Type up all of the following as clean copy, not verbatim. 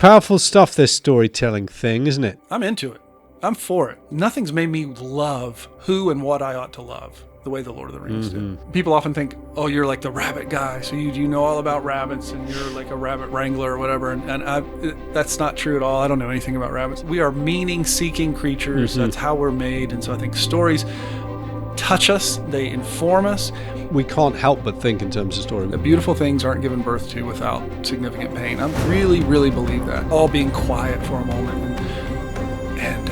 Powerful stuff, this storytelling thing, isn't it? I'm into it. I'm for it. Nothing's made me love who and what I ought to love the way the Lord of the Rings did. People often think, oh, you're like the rabbit guy, so you know all about rabbits and you're like a rabbit wrangler or whatever. And that's not true at all. I don't know anything about rabbits. We are meaning-seeking creatures. That's how we're made. And so I think stories touch us. They inform us. We can't help but think in terms of story. The beautiful things aren't given birth to without significant pain. I really, really believe that. All being quiet for a moment and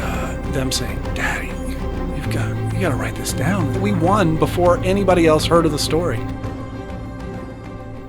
them saying, Daddy, you got to write this down. We won before anybody else heard of the story.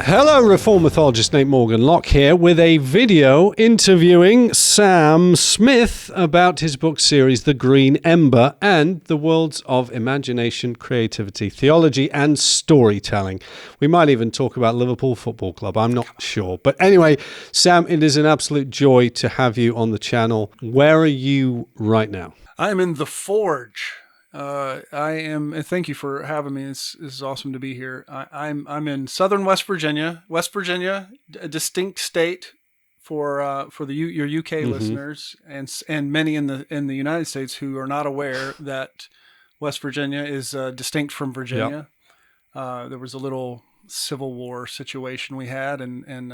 Hello, Reformed mythologist Nate Morgan-Locke here with a video interviewing Sam Smith about his book series, The Green Ember, and the worlds of imagination, creativity, theology, and storytelling. We might even talk about Liverpool Football Club. I'm not sure. But anyway, Sam, it is an absolute joy to have you on the channel. Where are you right now? I'm in the Forge. Thank you for having me. This is awesome to be here. I'm in southern West Virginia. West Virginia, a distinct state for your UK listeners and many in the United States who are not aware that West Virginia is distinct from Virginia. Yep. There was a little Civil War situation we had, and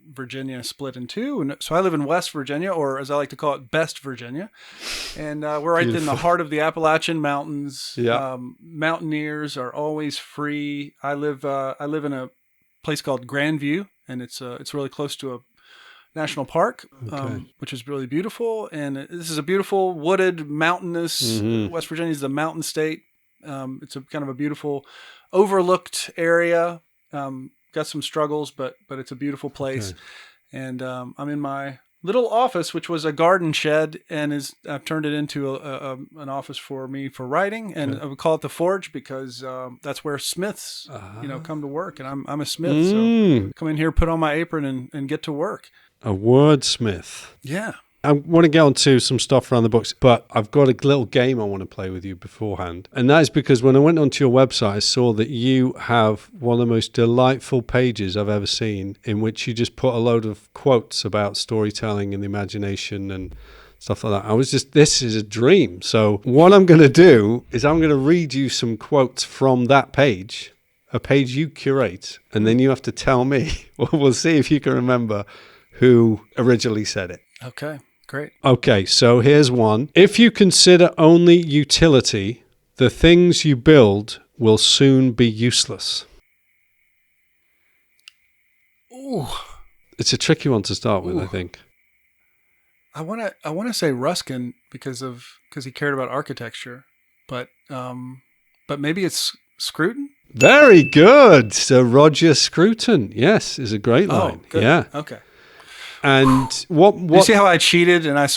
Virginia split in two. And so I live in West Virginia, or as I like to call it, Best Virginia. And we're right in the heart of the Appalachian Mountains. Yeah. Mountaineers are always free. I live in a place called Grandview, and it's really close to a national park, which is really beautiful. And this is a beautiful, wooded, mountainous, West Virginia is a mountain state. It's a kind of a beautiful, overlooked area. Got some struggles, but it's a beautiful place. Okay. And I'm in my little office, which was a garden shed, and I've turned it into an office for me for writing. And I would call it the Forge because that's where smiths, come to work. And I'm a smith, so come in here, put on my apron, and get to work. A wordsmith. Yeah. I want to get on to some stuff around the books, but I've got a little game I want to play with you beforehand. And that is because when I went onto your website, I saw that you have one of the most delightful pages I've ever seen, in which you just put a load of quotes about storytelling and the imagination and stuff like that. This is a dream. So what I'm going to do is I'm going to read you some quotes from that page, a page you curate, and then you have to tell me, we'll see if you can remember who originally said it. Okay. Great. Okay, so here's one. If you consider only utility, the things you build will soon be useless. Ooh. It's a tricky one to start with, I think. I want to say Ruskin because he cared about architecture, but maybe it's Scruton? Very good. So Roger Scruton, yes, is a great line. Oh, good. Yeah. Okay. And what you see how I cheated and I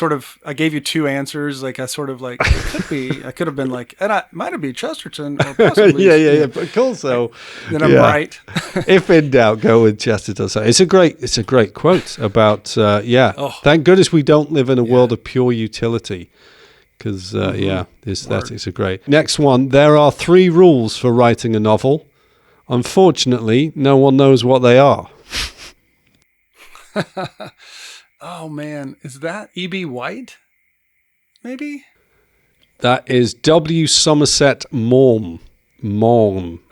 gave you two answers, like I could have been like, and I might have been Chesterton or possibly yeah, but also then I'm right. If in doubt, go with Chesterton. So it's a great quote about thank goodness we don't live in a world of pure utility, because it's a great. Next one, there are 3 rules for writing a novel. Unfortunately, no one knows what they are. Oh man, is that E.B. White? Maybe? That is W. Somerset Maugham.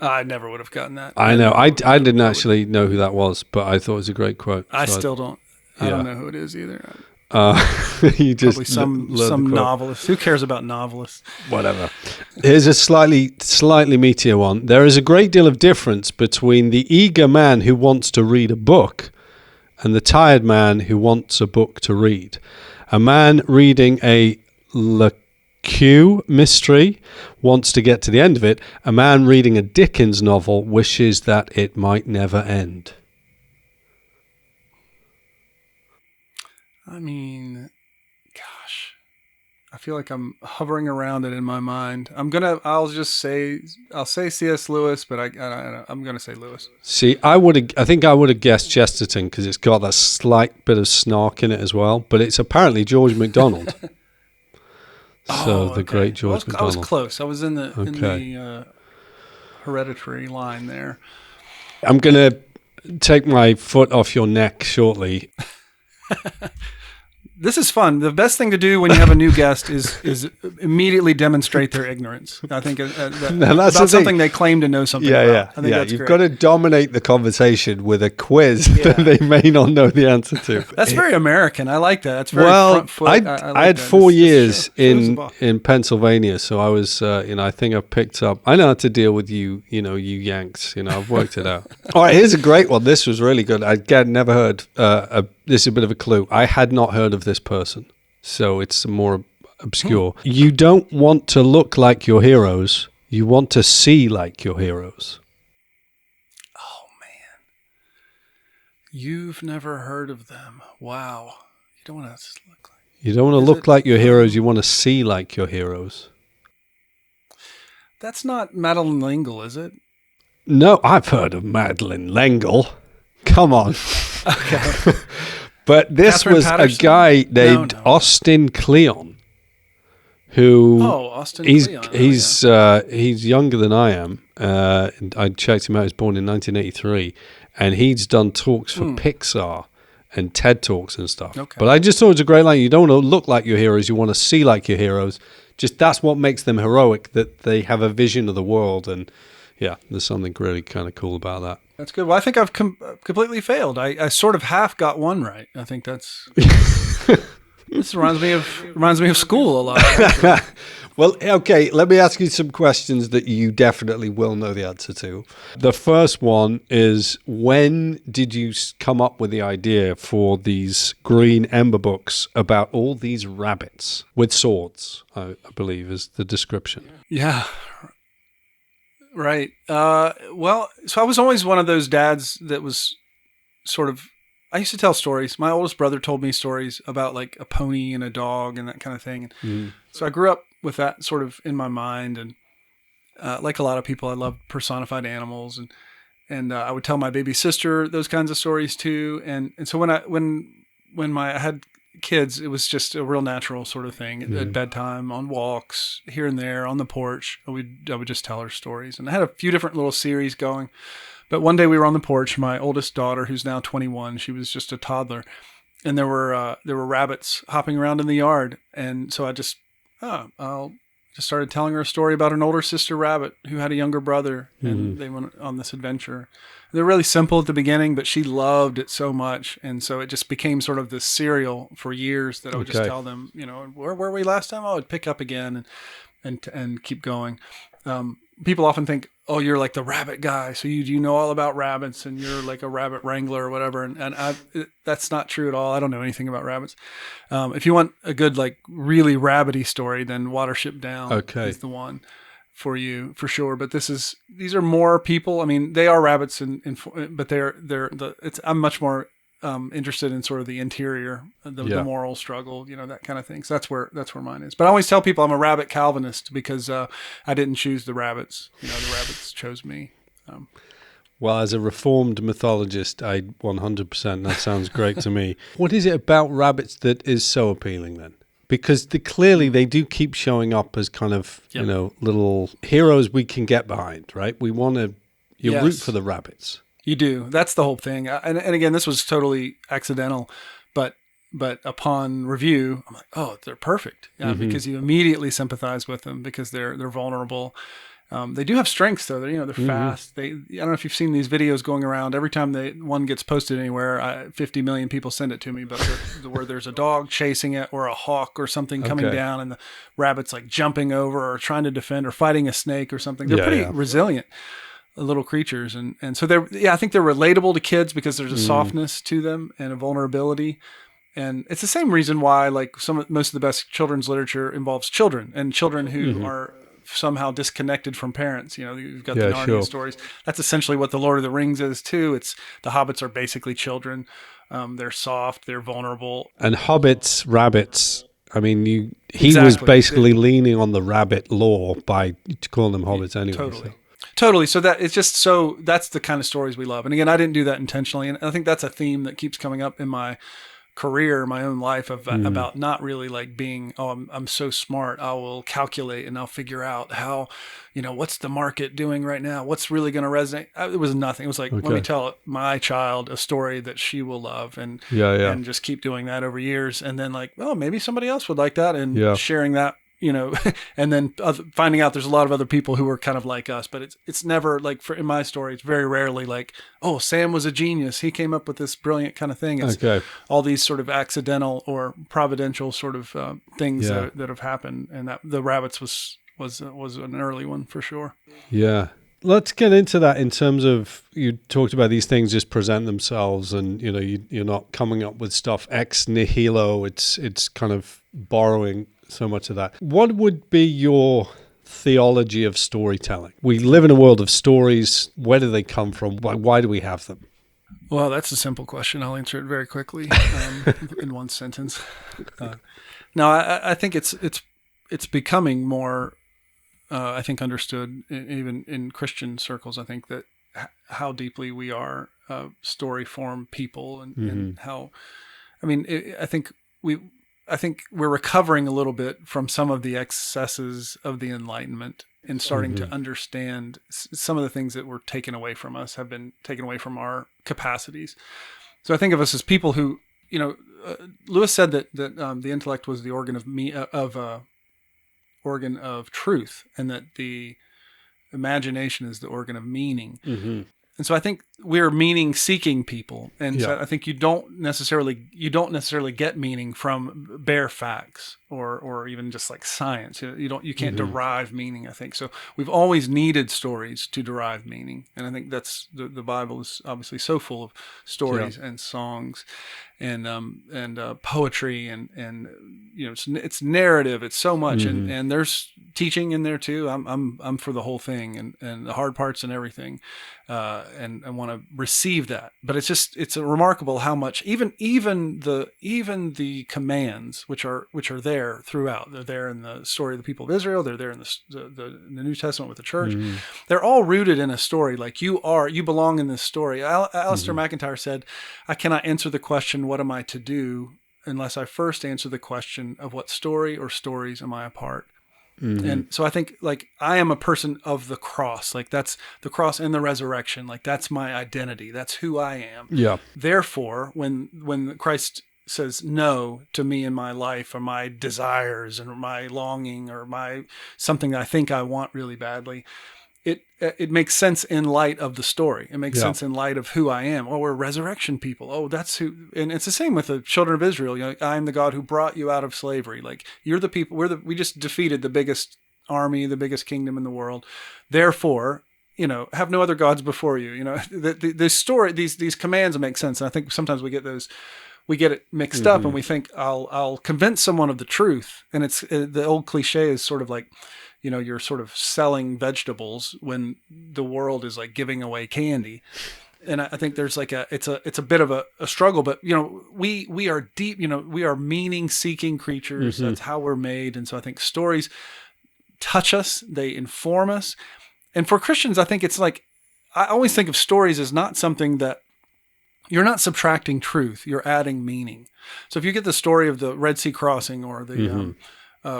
I never would have gotten that. I know. I didn't actually know who that was, but I thought it was a great quote. I still don't. I don't know who it is either. You just probably some novelist. Who cares about novelists? Whatever. Here's a slightly meatier one. There is a great deal of difference between the eager man who wants to read a book and the tired man who wants a book to read. A man reading a Le Queux mystery wants to get to the end of it. A man reading a Dickens novel wishes that it might never end. I mean, gosh, I feel like I'm hovering around it in my mind. I'll say C.S. Lewis, but I'm gonna say Lewis. See, I think I would have guessed Chesterton because it's got that slight bit of snark in it as well. But it's apparently George MacDonald. Great George MacDonald. I was close. I was in the hereditary line there. I'm gonna take my foot off your neck shortly. This is fun. The best thing to do when you have a new guest is immediately demonstrate their ignorance. I think about something they claim to know something about. I think that's You've great. got to dominate the conversation with a quiz that they may not know the answer to. That's very American. I like that. That's very Well, front foot. I had 4 years in Pennsylvania, so I was, I think I've picked up. I know how to deal with you Yanks. I've worked it out. All right, here's a great one. This was really good. I'd never heard. This is a bit of a clue. I had not heard of this person, so it's more obscure. You don't want to look like your heroes. You want to see like your heroes. Oh man, you've never heard of them? Wow. You don't want to look like. You don't want to look like your heroes. You want to see like your heroes. That's not Madeline L'Engle, is it? No, I've heard of Madeline L'Engle. Come on. Okay. But this Catherine was Patterson? a guy named Austin Kleon, who Austin Kleon. He's younger than I am. I checked him out. He was born in 1983, and he's done talks for Pixar and TED Talks and stuff. Okay. But I just thought it was a great line. You don't want to look like your heroes. You want to see like your heroes. Just that's what makes them heroic, that they have a vision of the world. And yeah, there's something really kind of cool about that. That's good. Well, I think I've completely failed. I sort of half got one right. I think that's. This reminds me of school a lot. Well, okay, let me ask you some questions that you definitely will know the answer to. The first one is, when did you come up with the idea for these Green Ember books about all these rabbits with swords, I believe is the description. Yeah. Right. Well, so I was always one of those dads that was sort of, I used to tell stories. My oldest brother told me stories about like a pony and a dog and that kind of thing. So I grew up with that sort of in my mind. And like a lot of people, I love personified animals. And I would tell my baby sister those kinds of stories too. And so when I had kids, it was just a real natural sort of thing. At bedtime, on walks, here and there, on the porch, I would just tell her stories. And I had a few different little series going. But one day we were on the porch. My oldest daughter, who's now 21, she was just a toddler, and there were rabbits hopping around in the yard. And so I just started telling her a story about an older sister rabbit who had a younger brother, and they went on this adventure. They're really simple at the beginning, but she loved it so much. And so it just became sort of this serial for years that I would just tell them, where were we last time? Oh, I'd pick up again and keep going. People often think, oh, you're like the rabbit guy. So you know all about rabbits and you're like a rabbit wrangler or whatever. And that's not true at all. I don't know anything about rabbits. If you want a good, like really rabbity story, then Watership Down is the one for you for sure. But these are more people. I mean, they are rabbits, but I'm much more interested in sort of the interior, the moral struggle, that kind of thing. So that's where mine is. But I always tell people I'm a rabbit Calvinist because I didn't choose the rabbits. The rabbits chose me. Well, as a reformed mythologist, I 100%. That sounds great to me. What is it about rabbits that is so appealing then? Because clearly they do keep showing up as kind of, little heroes we can get behind, right? We want to, root for the rabbits. You do. That's the whole thing. And again, this was totally accidental, but upon review, I'm like, oh, they're perfect. Because you immediately sympathize with them because they're vulnerable. They do have strengths though. They're fast. I don't know if you've seen these videos going around. Every time one gets posted anywhere, 50 million people send it to me. But where there's a dog chasing it, or a hawk or something coming down, and the rabbit's like jumping over or trying to defend or fighting a snake or something. They're pretty resilient little creatures, and so I think they're relatable to kids because there's a softness to them and a vulnerability. And it's the same reason why like most of the best children's literature involves children and children who are somehow disconnected from parents. You've got the Narnia stories. That's essentially what the Lord of the Rings is too. It's the hobbits are basically children. They're soft, they're vulnerable. And hobbits, rabbits, I mean, he was basically leaning on the rabbit lore by calling them hobbits anyway. Totally. So that's the kind of stories we love. And again, I didn't do that intentionally. And I think that's a theme that keeps coming up in my career, my own life about not really like being, I'm so smart. I will calculate and I'll figure out how, what's the market doing right now? What's really going to resonate? It was nothing. It was like, let me tell my child a story that she will love and just keep doing that over years. And then like, oh, maybe somebody else would like that, and sharing that, and then finding out there's a lot of other people who are kind of like us, but it's never like, in my story, it's very rarely like, oh, Sam was a genius. He came up with this brilliant kind of thing. It's all these sort of accidental or providential sort of things that have happened. And that the rabbits was an early one for sure. Yeah. Let's get into that in terms of, you talked about these things just present themselves, and you're not coming up with stuff ex nihilo. It's kind of borrowing so much of that. What would be your theology of storytelling? We live in a world of stories. Where do they come from? Why do we have them? Well, that's a simple question. I'll answer it very quickly in one sentence. No, I think it's becoming more, I think, understood even in Christian circles. I think that how deeply we are story form people, and how, I think we're recovering a little bit from some of the excesses of the Enlightenment and starting to understand some of the things that were taken away from us, have been taken away from our capacities. So I think of us as people who, Lewis said that the intellect was the organ organ of truth, and that the imagination is the organ of meaning. And so I think we're meaning-seeking people, and so I think you don't necessarily get meaning from bare facts or even just like science. You can't derive meaning. I think so. We've always needed stories to derive meaning, and I think that's the Bible is obviously so full of stories and songs, and poetry, and it's narrative. It's so much, and there's teaching in there too. I'm for the whole thing, and the hard parts and everything. And I want to receive that, but it's a remarkable how much even the commands which are there throughout. They're there in the story of the people of Israel. They're there in the New Testament with the church. They're all rooted in a story. Like you belong in this story. Alistair McIntyre said, "I cannot answer the question, 'What am I to do?' unless I first answer the question of what story or stories am I a part." And so I think like I am a person of the cross, like that's the cross and the resurrection. Like that's my identity. That's who I am. Yeah. Therefore, when Christ says no to me in my life, or my desires or my longing or my something that I think I want really badly, it makes sense in light of the story. It makes sense in light of who I am. Oh, we're resurrection people. Oh, that's who. And it's the same with the children of Israel. I am the God who brought you out of slavery. Like you're the people. We just defeated the biggest army, the biggest kingdom in the world. Therefore, have no other gods before you. The story, these commands make sense. And I think sometimes we get it mixed up, and we think I'll convince someone of the truth. And it's the old cliche is sort of like, you're sort of selling vegetables when the world is like giving away candy. And I think there's like it's a bit of a struggle, but we are deep, we are meaning seeking creatures. That's how we're made. And so I think stories touch us, they inform us. And for Christians, I think it's like, I always think of stories as not something that you're not subtracting truth, you're adding meaning. So if you get the story of the Red Sea crossing or the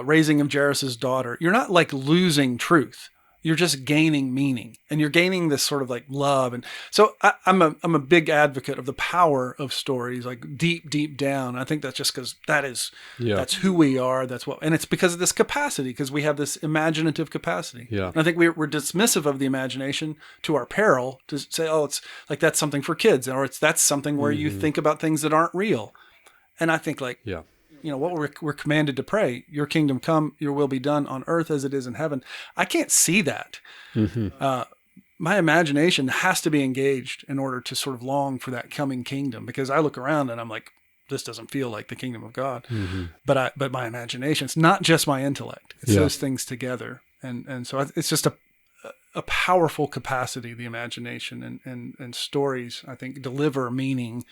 raising of Jairus' daughter, you're not like losing truth. You're just gaining meaning, and you're gaining this sort of like love. And so I'm a big advocate of the power of stories, like deep down. I think that's just because that's who we are. And it's because of this capacity, because we have this imaginative capacity. Yeah. And I think we're dismissive of the imagination to our peril, to say, oh, it's like, that's something for kids, or that's something where you think about things that aren't real. And I think like, what we're commanded to pray, your kingdom come, your will be done on earth as it is in heaven. I can't see that. My imagination has to be engaged in order to sort of long for that coming kingdom, because I look around and I'm like, this doesn't feel like the kingdom of God. But my imagination, it's not just my intellect. It's those things together. And so it's just a powerful capacity, the imagination, and stories, I think, deliver meaning.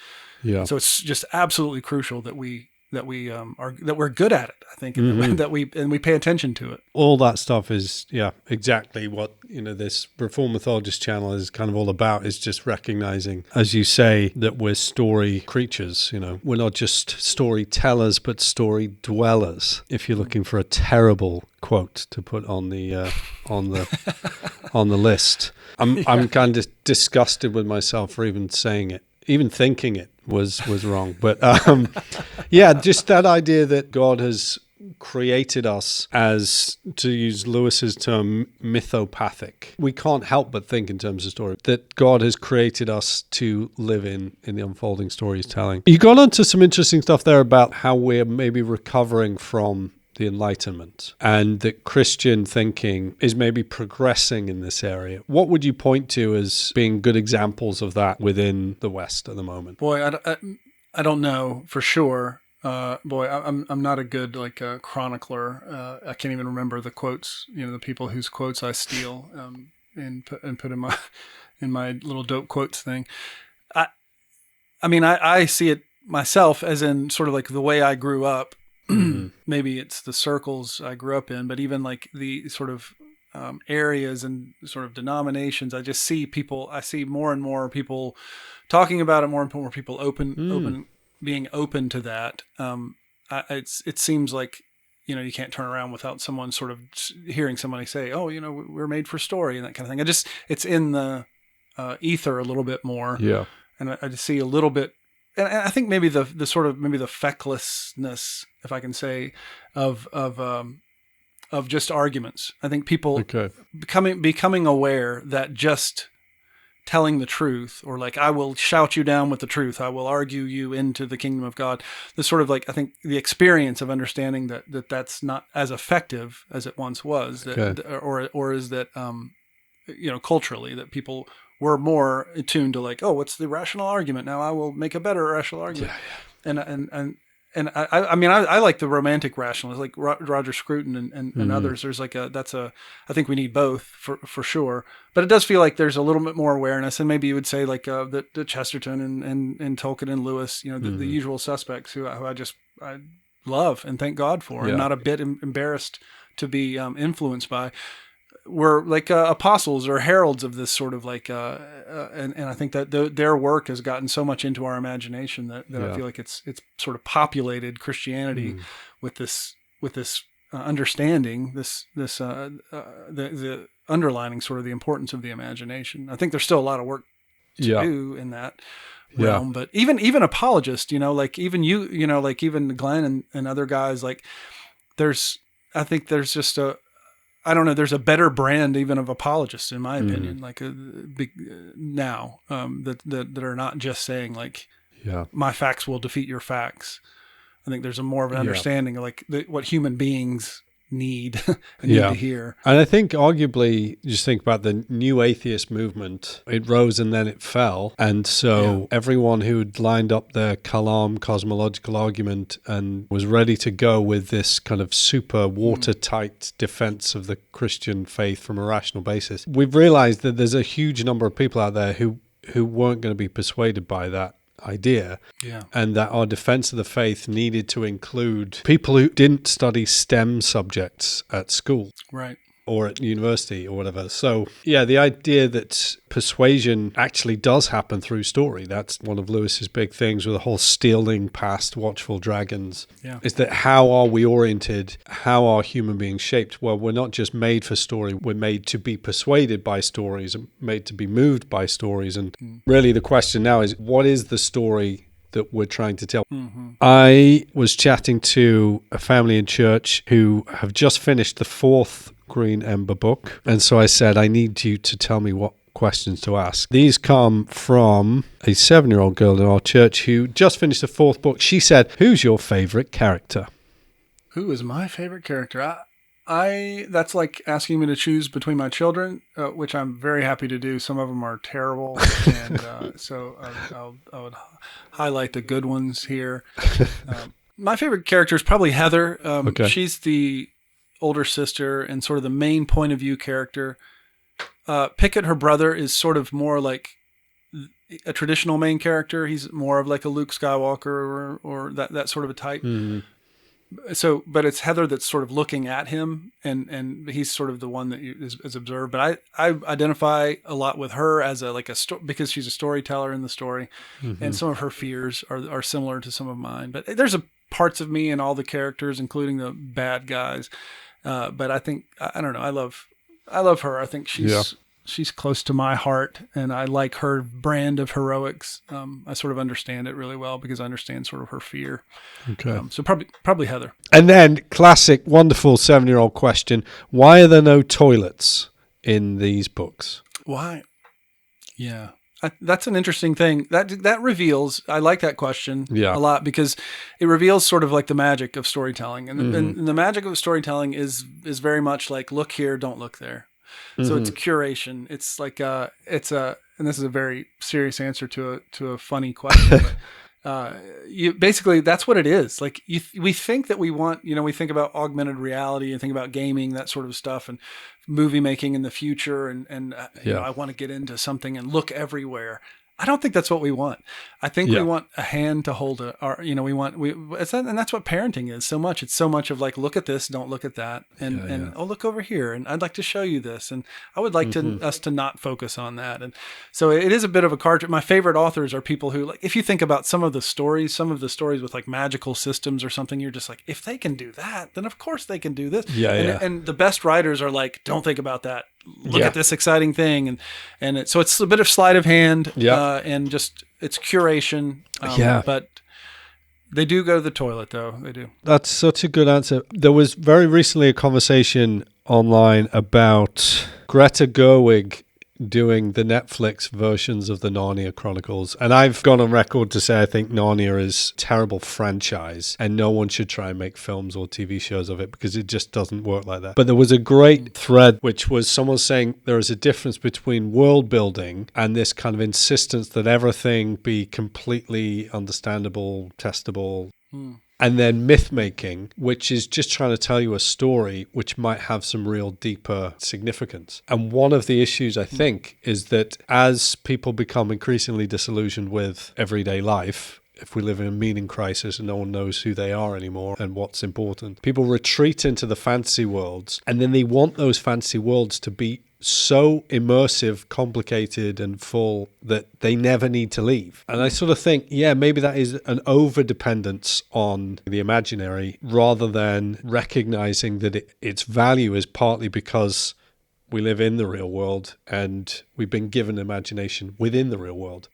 So it's just absolutely crucial that we that we're good at it. I think and that we pay attention to it. All that stuff is exactly what this Reformed Mythologist channel is kind of all about. Is just recognizing, as you say, that we're story creatures. We're not just storytellers, but story dwellers. If you're looking for a terrible quote to put on the on the list, I'm kind of disgusted with myself for even saying it. Even thinking it was wrong. But just that idea that God has created us as, to use Lewis's term, mythopathic. We can't help but think in terms of story, that God has created us to live in the unfolding story he's telling. You got onto some interesting stuff there about how we're maybe recovering from the Enlightenment, and that Christian thinking is maybe progressing in this area. What would you point to as being good examples of that within the West at the moment? Boy, I don't know for sure. I'm not a good chronicler. I can't even remember the quotes. The people whose quotes I steal and put in my little dope quotes thing. I see it myself as in sort of like the way I grew up. Maybe it's the circles I grew up in, but even like the sort of areas and sort of denominations, I just see I see more and more people talking about it, more and more people being open to that. It seems like, you can't turn around without someone sort of hearing somebody say, oh, we're made for story and that kind of thing. It's in the ether a little bit more. Yeah. And I just see a little bit. And I think maybe the sort of maybe the fecklessness, if I can say, of just arguments. I think people becoming aware that just telling the truth, or like, I will shout you down with the truth, I will argue you into the kingdom of God. The sort of like, I think the experience of understanding that's not as effective as it once was, or is that culturally that people were more attuned to like, oh, what's the rational argument? Now I will make a better rational argument. Yeah. And I like the romantic rationalists, like Roger Scruton and others. There's like I think we need both for sure. But it does feel like there's a little bit more awareness, and maybe you would say like the Chesterton and Tolkien and Lewis, the usual suspects who I love and thank God for, and not a bit embarrassed to be influenced by. Were like apostles or heralds of this sort of like, and I think that their work has gotten so much into our imagination that I feel like it's sort of populated Christianity with this understanding, the underlining sort of the importance of the imagination. I think there's still a lot of work to do in that realm, but even apologists, like even like even Glenn and other guys, like I think there's just I don't know. There's a better brand even of apologists, in my opinion, like now that are not just saying like, my facts will defeat your facts. I think there's a more of an understanding of like what human beings need to hear. And I think arguably, just think about the new atheist movement. It rose and then it fell. And so everyone who'd lined up their Kalam cosmological argument and was ready to go with this kind of super watertight defense of the Christian faith from a rational basis, we've realized that there's a huge number of people out there who weren't going to be persuaded by that idea, and that our defense of the faith needed to include people who didn't study STEM subjects at school, right, or at university or whatever. So the idea that persuasion actually does happen through story, that's one of Lewis's big things with the whole stealing past watchful dragons, is that how are we oriented, how are human beings shaped? Well, we're not just made for story, we're made to be persuaded by stories and made to be moved by stories. And really the question now is, what is the story that we're trying to tell? I was chatting to a family in church who have just finished the 4th Green Ember book. And so I said, I need you to tell me what questions to ask. These come from a 7-year-old girl in our church who just finished the 4th book. She said, who's your favorite character? Who is my favorite character? I that's like asking me to choose between my children, which I'm very happy to do. Some of them are terrible, and so I would highlight the good ones here. My favorite character is probably Heather. She's the older sister and sort of the main point of view character. Pickett, her brother, is sort of more like a traditional main character. He's more of like a Luke Skywalker or that sort of a type. So, but it's Heather that's sort of looking at him, and he's sort of the one that is observed. But I identify a lot with her as because she's a storyteller in the story, and some of her fears are similar to some of mine. But there's parts of me in all the characters, including the bad guys. But I think I don't know. I love her. I think she's close to my heart, and I like her brand of heroics. I sort of understand it really well because I understand sort of her fear. Okay. So probably Heather. And then classic, wonderful 7-year-old question. Why are there no toilets in these books? Why? Yeah. That's an interesting thing. That reveals, I like that question a lot because it reveals sort of like the magic of storytelling. And the magic of storytelling is very much like, look here, don't look there. So it's curation. It's like and this is a very serious answer to a funny question. But, basically that's what it is. Like we think that we want, we think about augmented reality and think about gaming, that sort of stuff, and movie making in the future. And I want to get into something and look everywhere. I don't think that's what we want. I think we want a hand to hold and that's what parenting is so much. It's so much of like, look at this, don't look at that. And oh, look over here. And I'd like to show you this. And I would like us to not focus on that. And so it is a bit of a card. My favorite authors are people who, like, if you think about some of the stories with like magical systems or something, you're just like, if they can do that, then of course they can do this. And the best writers are like, don't think about that. Look at this exciting thing. So it's a bit of sleight of hand and just it's curation. But they do go to the toilet, though. They do. That's such a good answer. There was very recently a conversation online about Greta Gerwig doing the Netflix versions of the Narnia Chronicles. And I've gone on record to say I think Narnia is a terrible franchise and no one should try and make films or TV shows of it because it just doesn't work like that. But there was a great thread which was someone saying there is a difference between world building and this kind of insistence that everything be completely understandable, testable. And then myth making, which is just trying to tell you a story which might have some real deeper significance. And one of the issues, I think, is that as people become increasingly disillusioned with everyday life, if we live in a meaning crisis and no one knows who they are anymore and what's important, people retreat into the fantasy worlds, and then they want those fantasy worlds to be so immersive, complicated, and full that they never need to leave. And I sort of think, maybe that is an over-dependence on the imaginary rather than recognizing that its value is partly because we live in the real world and we've been given imagination within the real world.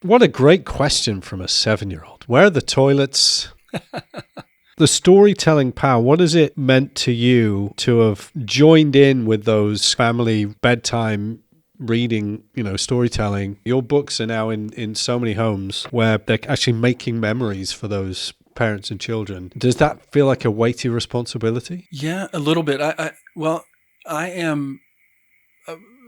What a great question from a 7-year-old. Where are the toilets? The storytelling power, what has it meant to you to have joined in with those family bedtime reading, storytelling? Your books are now in so many homes where they're actually making memories for those parents and children. Does that feel like a weighty responsibility? Yeah, a little bit. I am,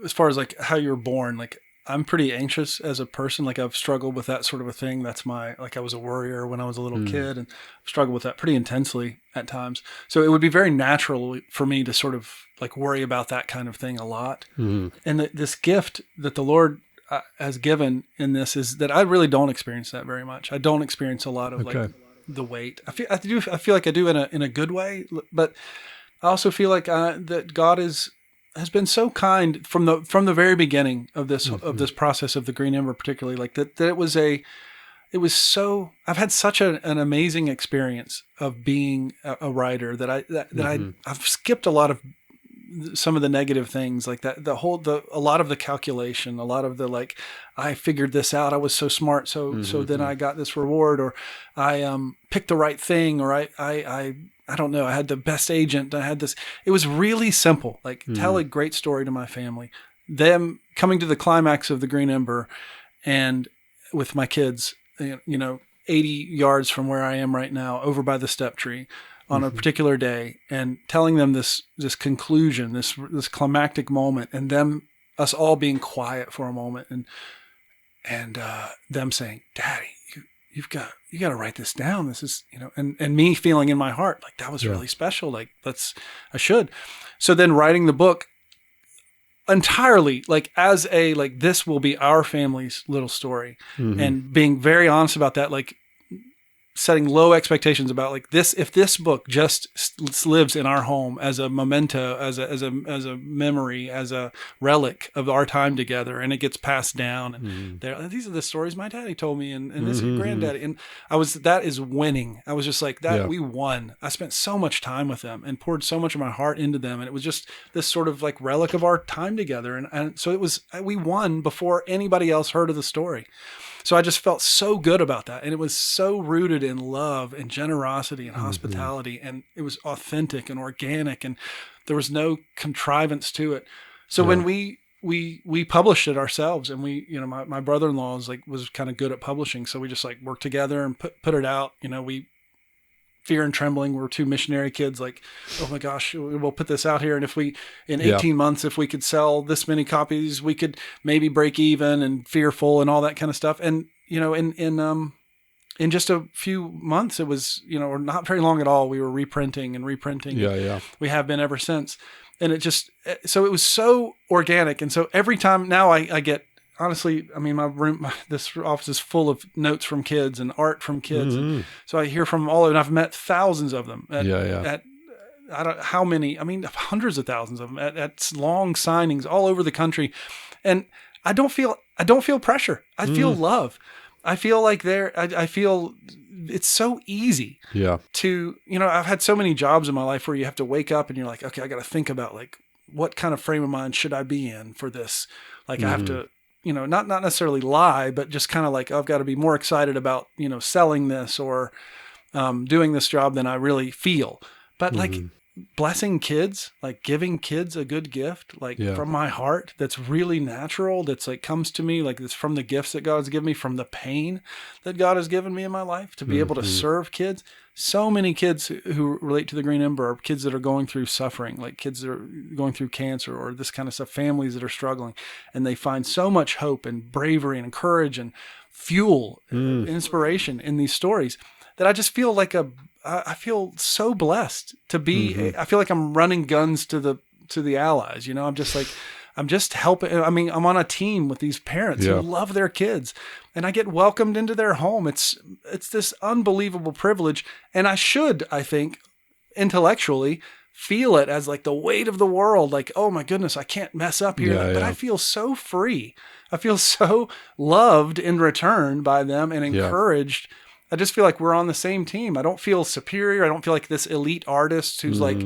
as far as like how you're born, like I'm pretty anxious as a person. Like I've struggled with that sort of a thing. That's I was a worrier when I was a little kid and struggled with that pretty intensely at times. So it would be very natural for me to sort of like worry about that kind of thing a lot. And this gift that the Lord has given in this is that I really don't experience that very much. I don't experience a lot of like the weight. I feel like I do in a good way, but I also feel like that God has been so kind from the very beginning of this of this process of the Green Ember, particularly like that it was so, I've had such an amazing experience of being a writer that I've skipped a lot of some of the negative things like that, a lot of the calculation, a lot of the like, I figured this out, I was so smart, so then I got this reward, or I picked the right thing, or I don't know, I had the best agent, I had this. It was really simple, like tell a great story to my family. Them coming to the climax of the Green Ember and with my kids, 80 yards from where I am right now, over by the step tree on a particular day, and telling them this conclusion, this climactic moment, and us all being quiet for a moment and them saying, Daddy, you got to write this down. This is, and me feeling in my heart, like that was really special. Like I should. So then writing the book, entirely like as a, like, this will be our family's little story, and being very honest about that, like setting low expectations about like this. If this book just lives in our home as a memento, as a memory, as a relic of our time together, and it gets passed down, and these are the stories my daddy told me, and this granddaddy, and that is winning. I was just like that. We won. I spent so much time with them and poured so much of my heart into them, and it was just this sort of like relic of our time together, and so we won before anybody else heard of the story. So I just felt so good about that. And it was so rooted in love and generosity and hospitality. And it was authentic and organic, and there was no contrivance to it. So when we published it ourselves, and my brother-in-law was kind of good at publishing. So we just like worked together and put it out. We fear and trembling. We're two missionary kids, like, oh my gosh, we'll put this out here. And if in 18 months, if we could sell this many copies, we could maybe break even, and fearful and all that kind of stuff. And, in just a few months, it was, or not very long at all, we were reprinting. Yeah. We have been ever since. And so it was so organic. And so every time now I get, honestly, I mean, this office is full of notes from kids and art from kids. And so I hear from all of them. I've met thousands of them at I don't how many, I mean, hundreds of thousands of them at long signings all over the country. And I don't feel pressure. I feel love. I feel like I feel it's so easy to, I've had so many jobs in my life where you have to wake up and you're like, okay, I got to think about like, what kind of frame of mind should I be in for this? Like I have to, not necessarily lie, but just kind of like, I've got to be more excited about, selling this or doing this job than I really feel. But like blessing kids, like giving kids a good gift, like from my heart, that's really natural. That's like comes to me, like it's from the gifts that God has given me, from the pain that God has given me in my life to be able to serve kids. So many kids who relate to the Green Ember are kids that are going through suffering, like kids that are going through cancer or this kind of stuff, families that are struggling, and they find so much hope and bravery and courage and fuel, inspiration in these stories that I just feel like I feel so blessed to be, I feel like I'm running guns to the allies, I'm just like, I'm just helping. I mean, I'm on a team with these parents who love their kids, and I get welcomed into their home. It's this unbelievable privilege. And I think intellectually feel it as like the weight of the world. Like, oh my goodness, I can't mess up here. But I feel so free. I feel so loved in return by them and encouraged. I just feel like we're on the same team. I don't feel superior. I don't feel like this elite artist who's like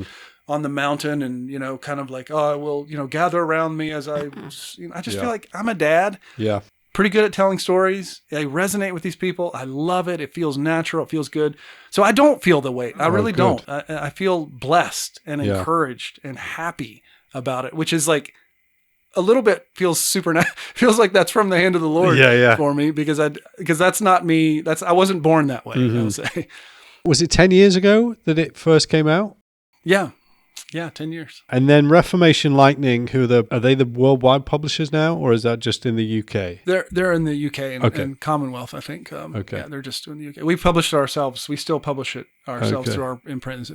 on the mountain and, kind of like, oh, well, gather around me as I just feel like I'm a dad. Yeah. Pretty good at telling stories. I resonate with these people. I love it. It feels natural. It feels good. So I don't feel the weight. I really don't. I feel blessed and encouraged and happy about it, which is like, a little bit feels feels like that's from the hand of the Lord for me because that's not me. I wasn't born that way. I would say. Was it 10 years ago that it first came out? Yeah, 10 years. And then Reformation Lightning, are they the worldwide publishers now, or is that just in the UK? They're in the UK and Commonwealth, I think. Yeah, they're just in the UK. We published it ourselves. We still publish it ourselves through our imprint.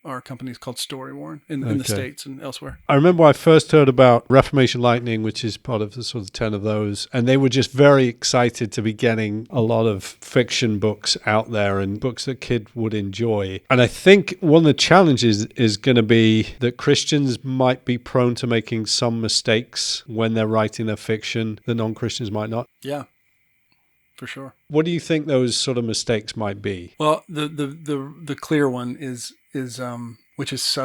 Our company is called Story Warren in the States and elsewhere. I remember I first heard about Reformation Lightning, which is part of the sort of 10 of those, and they were just very excited to be getting a lot of fiction books out there and books that kids would enjoy. And I think one of the challenges is going to be that Christians might be prone to making some mistakes when they're writing their fiction that non-Christians might not. Yeah. For sure. What do you think those sort of mistakes might be? Well, the clear one is which is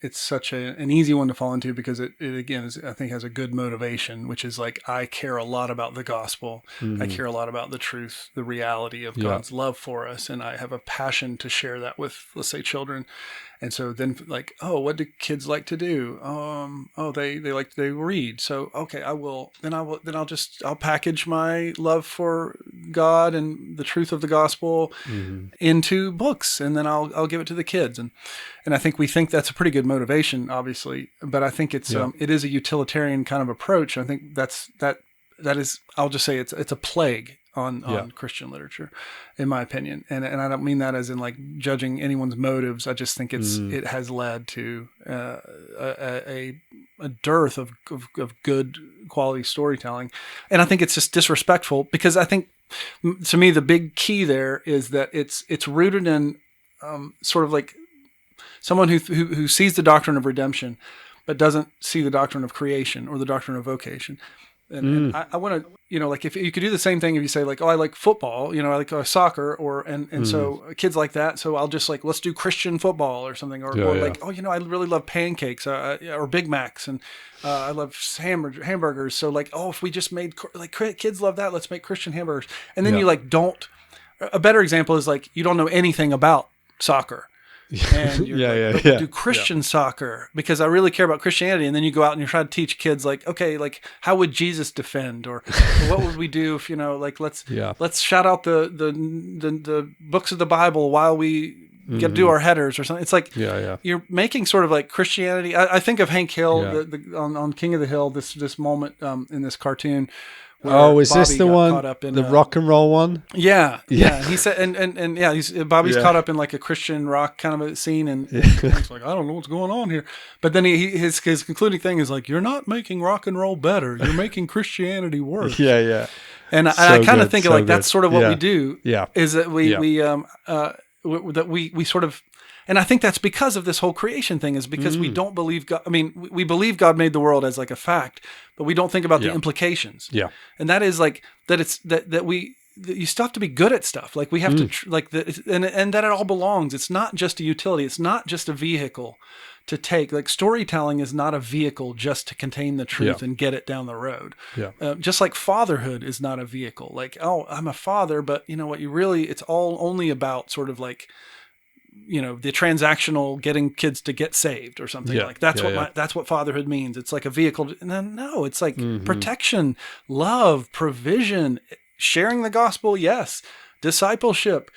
it's such an easy one to fall into because it again I think has a good motivation, which is like I care a lot about the gospel. I care a lot about the truth, the reality of God's love for us, and I have a passion to share that with, let's say, children. And so then like, oh, what do kids like to do? They read. So, okay, I'll package my love for God and the truth of the gospel into books, and then I'll give it to the kids. And I think we think that's a pretty good motivation, obviously, but I think it is a utilitarian kind of approach. I think that is, I'll just say it's a plague on Christian literature, in my opinion. And I don't mean that as in like judging anyone's motives. I just think it has led to a dearth of good quality storytelling. And I think it's just disrespectful, because I think, to me, the big key there is that it's rooted in sort of like someone who sees the doctrine of redemption, but doesn't see the doctrine of creation or the doctrine of vocation. And I want to, like, if you could do the same thing, if you say like, oh, I like football, I like soccer, and so kids like that. So I'll just like, let's do Christian football or something, or like, oh, I really love pancakes or Big Macs, and I love hamburgers. So like, oh, if we just made like kids love that, let's make Christian hamburgers. And then you like don't. A better example is like, you don't know anything about soccer. And you're do Christian soccer because I really care about Christianity. And then you go out and you try to teach kids like, okay, like how would Jesus defend, or what would we do if, like, let's shout out the books of the Bible while we get to do our headers or something. It's like, you're making sort of like Christianity. I think of Hank Hill on King of the Hill, this moment in this cartoon. Oh, is this the one, the rock and roll one? Yeah. He said, and Bobby's caught up in like a Christian rock kind of a scene, and he's like, I don't know what's going on here. But then his concluding thing is like, you're not making rock and roll better, you're making Christianity worse. And I kind of think of like that's sort of what we do. Is that we sort of. And I think that's because of this whole creation thing, is because we don't believe God. I mean, we believe God made the world as like a fact, but we don't think about the implications. And that is like, that it's that you still have to be good at stuff. Like we have to and that it all belongs. It's not just a utility. It's not just a vehicle to take. Like storytelling is not a vehicle just to contain the truth and get it down the road. Just like fatherhood is not a vehicle. Like, oh, I'm a father, but you know what? It's all only about sort of like, the transactional getting kids to get saved or something like that's that's what fatherhood means. It's like a vehicle. No, it's like protection, love, provision, sharing the gospel. Yes. Discipleship,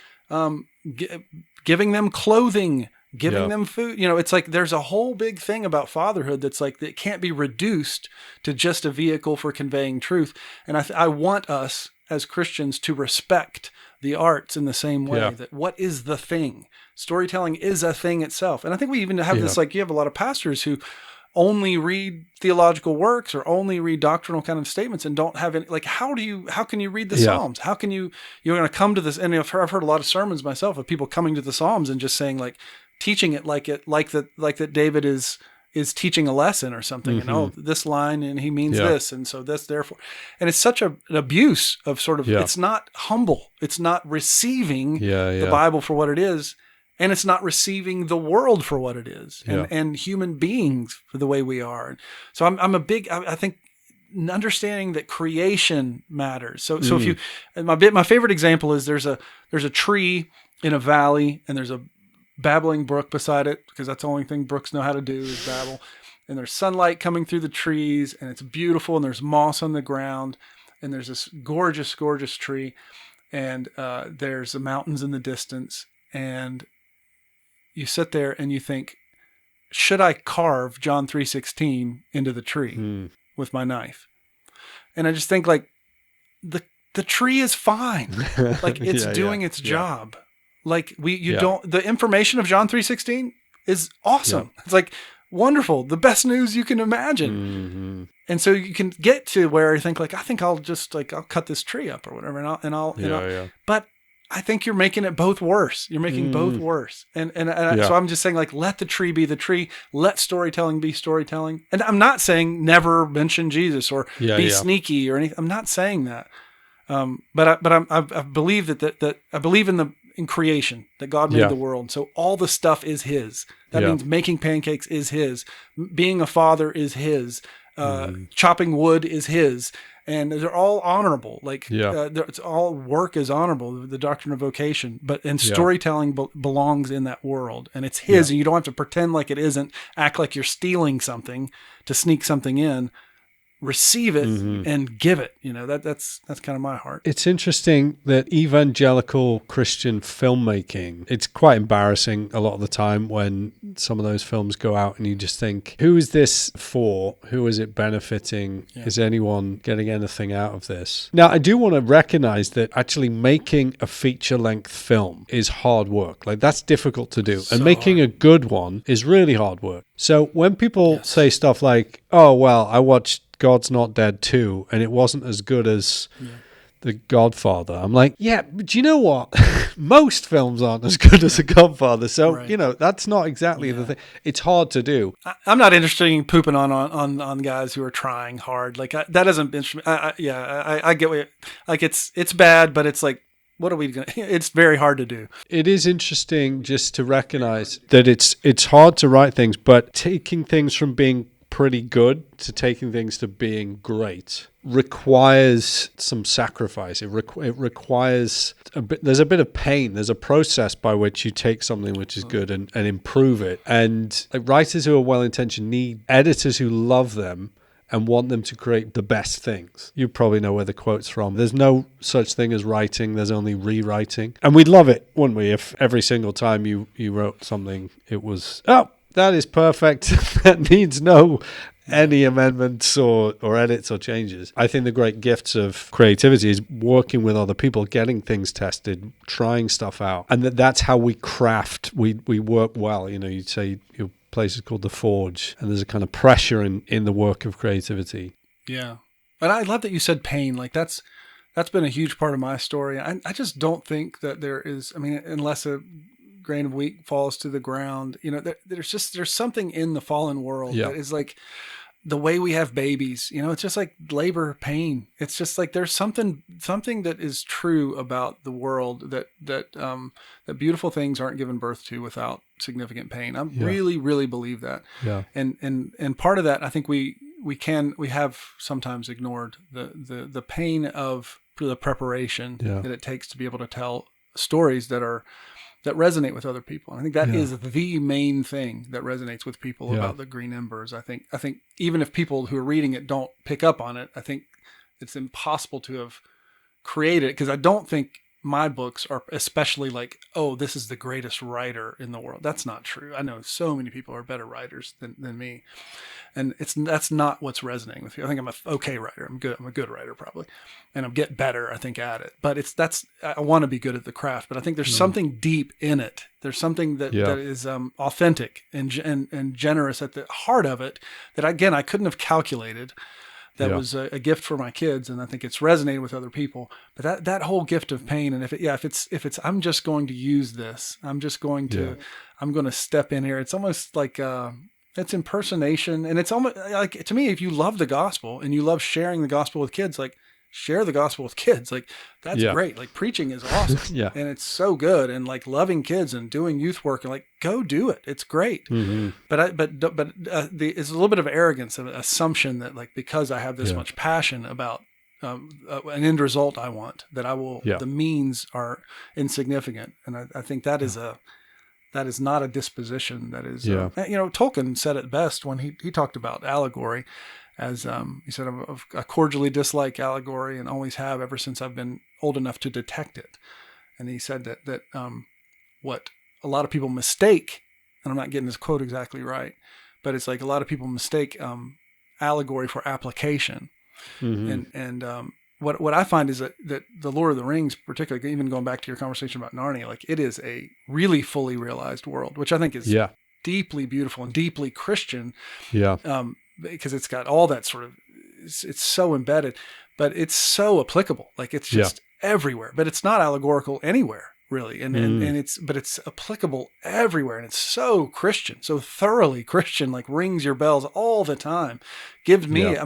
giving them clothing, giving them food. It's like, there's a whole big thing about fatherhood that's like, it can't be reduced to just a vehicle for conveying truth. And I want us as Christians to respect the arts in the same way that what is the thing? Storytelling is a thing itself. And I think we even have this, like, you have a lot of pastors who only read theological works or only read doctrinal kind of statements and don't have any, like, how can you read the Psalms? How can you're going to come to this? And I've heard a lot of sermons myself of people coming to the Psalms and just saying, like, teaching it like that David is teaching a lesson or something, and this line, and he means this, and so this, therefore, and it's such an abuse of sort of, it's not humble, it's not receiving the Bible for what it is, and it's not receiving the world for what it is, and human beings for the way we are. So I'm a big, I think, understanding that creation matters. So if you, my favorite example is there's a tree in a valley, and there's a babbling brook beside it, because that's the only thing brooks know how to do is babble. And there's sunlight coming through the trees, and it's beautiful, and there's moss on the ground, and there's this gorgeous, gorgeous tree, and there's the mountains in the distance, and you sit there and you think, should I carve John 3:16 into the tree with my knife? And I just think, like, the tree is fine. Like, it's doing its job. Like the information of John 3:16 is awesome. It's like wonderful, the best news you can imagine. And so you can get to where you think, like, I think I'll just like, I'll cut this tree up or whatever. And I'll but I think you're making it both worse. You're making both worse. And so I'm just saying, like, let the tree be the tree. Let storytelling be storytelling. And I'm not saying never mention Jesus or be sneaky or anything. I'm not saying that. But I believe that I believe in creation, that God made the world. So all the stuff is his. That means making pancakes is his. Being a father is his. Chopping wood is his. And they're all honorable. Like, it's all work is honorable, the doctrine of vocation. And storytelling belongs in that world. And it's his. And you don't have to pretend like it isn't, act like you're stealing something to sneak something in. receive it and give it. That's kind of my heart. It's interesting that evangelical Christian filmmaking, it's quite embarrassing a lot of the time when some of those films go out and you just think, who is this for? Who is it benefiting? Yeah. Is anyone getting anything out of this? Now, I do want to recognize that actually making a feature-length film is hard work. Like, that's difficult to do. And making a good one is really hard work. So when people say stuff like, oh, well, I watched God's Not Dead 2 and it wasn't as good as The Godfather, I'm like, yeah, but you know what? Most films aren't as good as The Godfather. So, that's not exactly the thing. It's hard to do. I'm not interested in pooping on guys who are trying hard. Like, that doesn't interest me. I get what like, it's bad, but it's like, what are we going to, it's very hard to do. It is interesting just to recognize that it's hard to write things, but taking things from being pretty good to taking things to being great requires some sacrifice. It requires there's a bit of pain. There's a process by which you take something which is good and improve it. And writers who are well-intentioned need editors who love them and want them to create the best things. You probably know where the quote's from. There's no such thing as writing. There's only rewriting. And we'd love it, wouldn't we, if every single time you wrote something, it was, oh, that is perfect. That needs no any amendments or edits or changes. I think the great gifts of creativity is working with other people, getting things tested, trying stuff out. And that's how we craft. We work well. You'd say your place is called The Forge, and there's a kind of pressure in the work of creativity. Yeah. And I love that you said pain. Like, that's been a huge part of my story. I just don't think that there is, unless a grain of wheat falls to the ground, there's something in the fallen world that is like the way we have babies, it's just like labor pain. It's just like there's something that is true about the world that beautiful things aren't given birth to without significant pain. I really, really believe that. Yeah. And part of that, I think we have sometimes ignored the pain of the preparation that it takes to be able to tell stories that resonate with other people. And I think that is the main thing that resonates with people about the Green Embers. I think even if people who are reading it don't pick up on it, I think it's impossible to have created it, because I don't think my books are especially like, oh, this is the greatest writer in the world. That's not true. I know so many people are better writers than me. And that's not what's resonating with you. I think I'm an okay writer. I'm a good writer probably. And I'll get better, I think, at it. But I want to be good at the craft, but I think there's something deep in it. There's something that is authentic and generous at the heart of it that, again, I couldn't have calculated. That was a gift for my kids, and I think it's resonated with other people. But that whole gift of pain, and if it's I'm just going to use this, I'm going to step in here. It's almost like it's impersonation, and it's almost like, to me, if you love the gospel and you love sharing the gospel with kids, like, share the gospel with kids. Like, that's great. Like, preaching is awesome. And it's so good. And like loving kids and doing youth work, and like, go do it. It's great. Mm-hmm. But it's a little bit of arrogance, an assumption that, like, because I have this much passion about an end result I want, that I will, the means are insignificant. And I think that is not a disposition. That is, Tolkien said it best when he talked about allegory. As he said, I cordially dislike allegory and always have ever since I've been old enough to detect it. And he said that what a lot of people mistake, and I'm not getting this quote exactly right, but it's like a lot of people mistake allegory for application. Mm-hmm. And what I find is that the Lord of the Rings, particularly, even going back to your conversation about Narnia, like, it is a really fully realized world, which I think is deeply beautiful and deeply Christian. Yeah. Because it's got all that sort of, it's so embedded, but it's so applicable. Like, it's just everywhere, but it's not allegorical anywhere, really. And it's applicable everywhere. And it's so Christian, so thoroughly Christian, like, rings your bells all the time. Gives me,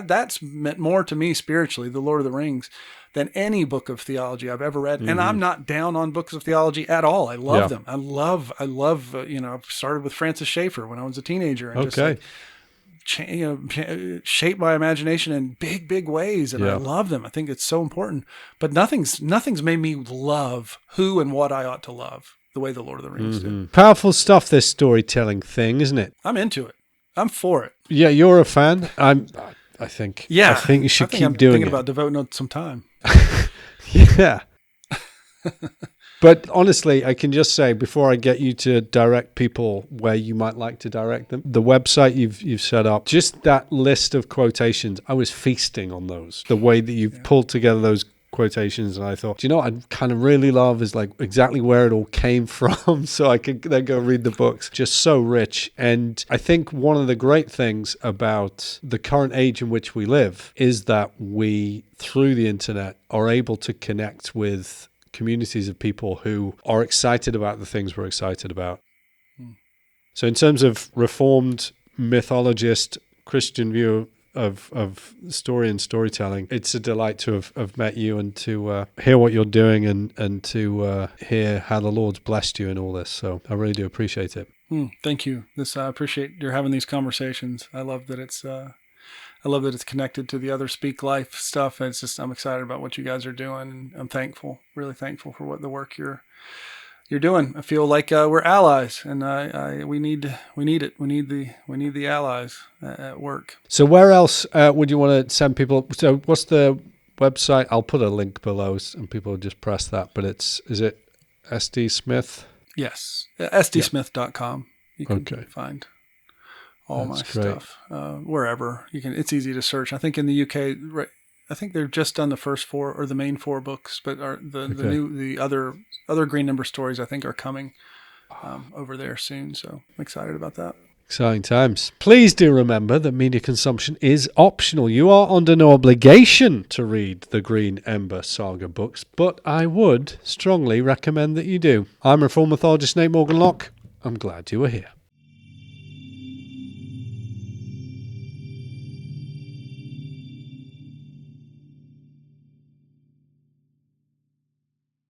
that's meant more to me spiritually, the Lord of the Rings, than any book of theology I've ever read. Mm-hmm. And I'm not down on books of theology at all. I love them. I love, I started with Francis Schaeffer when I was a teenager, and just like, shape my imagination in big ways, and I love them. I think it's so important. But nothing's made me love who and what I ought to love the way the Lord of the Rings did. Powerful stuff, this storytelling thing, isn't it? I'm into it. I'm for it. Yeah, you're a fan. I think. Yeah, I think you should keep I'm doing thinking it. about devoting some time. Yeah. But honestly, I can just say before I get you to direct people where you might like to direct them, the website you've set up, just that list of quotations, I was feasting on those. The way that you've pulled together those quotations, and I thought, do you know what I kind of really love is like exactly where it all came from, so I could then go read the books. Just so rich. And I think one of the great things about the current age in which we live is that we, through the internet, are able to connect with communities of people who are excited about the things we're excited about. So in terms of reformed mythologist, Christian view of story and storytelling, it's a delight to have met you and to hear what you're doing and to hear how the Lord's blessed you in all this. So I really do appreciate it. Thank you. I appreciate you're having these conversations. I love that it's connected to the other Speak Life stuff. And I'm excited about what you guys are doing, and I'm thankful, really thankful for the work you're doing. I feel like we're allies, and we need it. We need the allies at work. So where else would you want to send people? So what's the website? I'll put a link below, and people will just press that. But is it SD Smith? Yes, sdsmith.com. You can find all my stuff wherever you can. It's easy to search. I think in the UK, I think they've just done the first 4 or the main 4 books, but the other Green Ember stories I think are coming over there soon. So I'm excited about that. Exciting times. Please do remember that media consumption is optional. You are under no obligation to read the Green Ember Saga books, but I would strongly recommend that you do. I'm Reformed mythologist Nate Morgan Locke. I'm glad you were here.